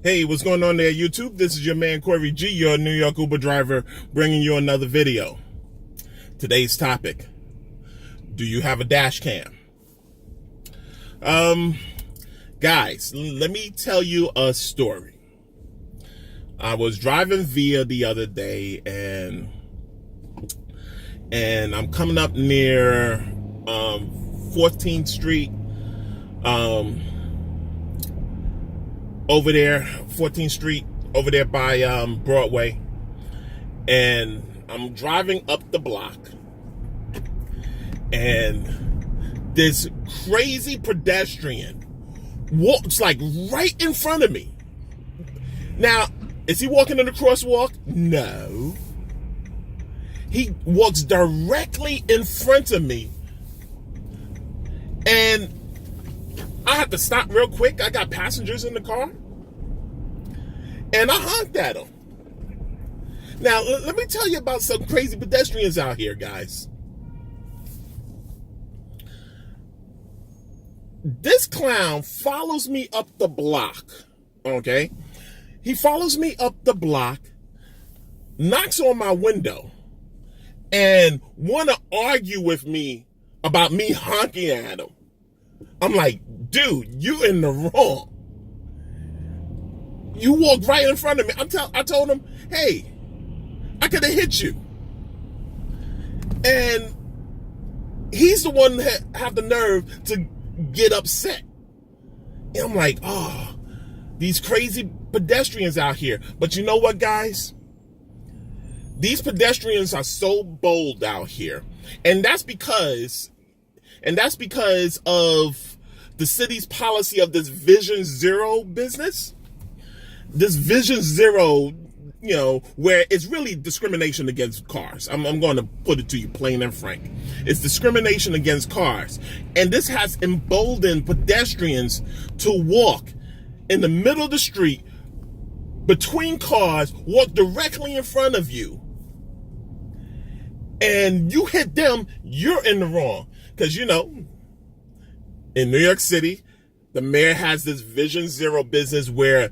Hey, what's going on there, YouTube? This is your man, Corey G, your New York Uber driver, bringing you another video. Today's topic: do you have a dash cam? Guys, let me tell you a story. I was driving via the other day, and I'm coming up near 14th Street, over there, 14th Street, over there by Broadway, and I'm driving up the block, and this crazy pedestrian walks like right in front of me. Now, is he walking in the crosswalk? No. He walks directly in front of me, and I had to stop real quick. I got passengers in the car, and I honked at him. Now, let me tell you about some crazy pedestrians out here, guys. This clown follows me up the block, okay? He follows me up the block, knocks on my window, and want to argue with me about me honking at him. I'm like, dude, you in the wrong. You walked right in front of me. I told him, hey, I could have hit you. And he's the one that have the nerve to get upset. And I'm like, oh, these crazy pedestrians out here. But you know what, guys? These pedestrians are so bold out here. And that's because of the city's policy of this Vision Zero business. This Vision Zero, where it's really discrimination against cars. I'm going to put it to you plain and frank. It's discrimination against cars. And this has emboldened pedestrians to walk in the middle of the street between cars, walk directly in front of you. And you hit them, you're in the wrong. Because, in New York City, the mayor has this Vision Zero business where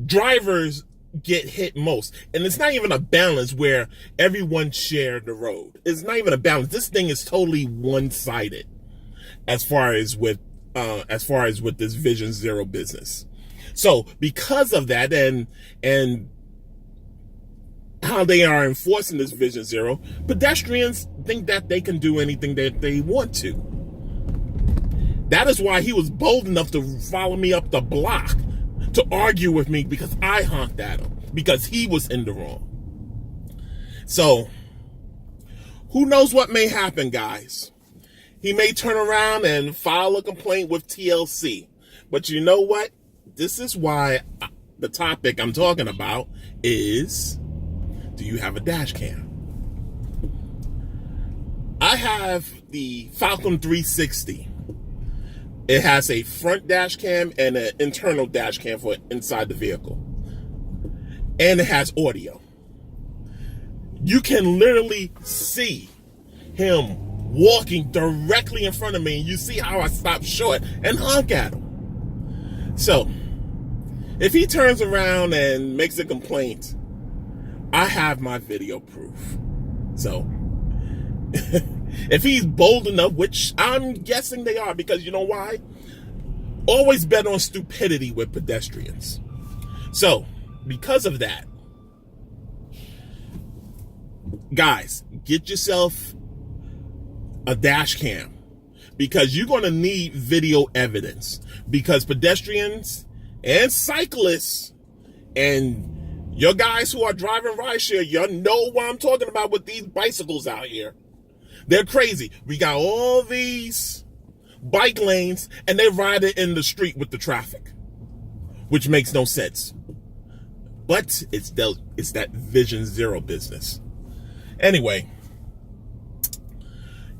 drivers get hit most. And it's not even a balance where everyone shared the road. It's not even a balance. This thing is totally one-sided as far as with this Vision Zero business. So because of that and how they are enforcing this Vision Zero, pedestrians think that they can do anything that they want to. That is why he was bold enough to follow me up the block to argue with me because I honked at him, because he was in the wrong. So, who knows what may happen, guys? He may turn around and file a complaint with TLC. But you know what? This is why the topic I'm talking about is, do you have a dash cam? I have the Falcon 360. It has a front dash cam and an internal dash cam for inside the vehicle. And it has audio. You can literally see him walking directly in front of me, and you see how I stop short and honk at him. So, if he turns around and makes a complaint, I have my video proof. So, if he's bold enough, which I'm guessing they are, because you know why? Always bet on stupidity with pedestrians. So, because of that, guys, get yourself a dash cam, because you're going to need video evidence, because pedestrians and cyclists and your guys who are driving rideshare, you know what I'm talking about with these bicycles out here. They're crazy. We got all these bike lanes, and they ride it in the street with the traffic, which makes no sense. But it's that Vision Zero business. Anyway,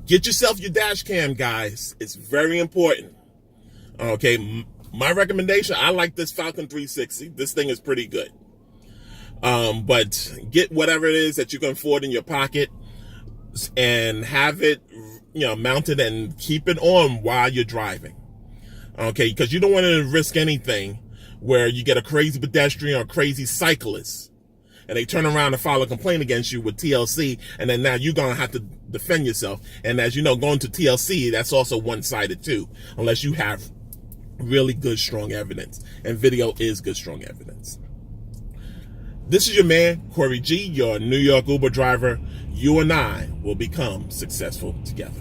get yourself your dash cam, guys. It's very important. Okay, my recommendation, I like this Falcon 360. This thing is pretty good. But get whatever it is that you can afford in your pocket and have it, mounted, and keep it on while you're driving. Okay, because you don't want to risk anything where you get a crazy pedestrian or a crazy cyclist, and they turn around and file a complaint against you with TLC, and then now you're going to have to defend yourself. And as you know, going to TLC, that's also one-sided too, unless you have really good, strong evidence. And video is good, strong evidence. This is your man, Corey G, your New York Uber driver. You and I will become successful together.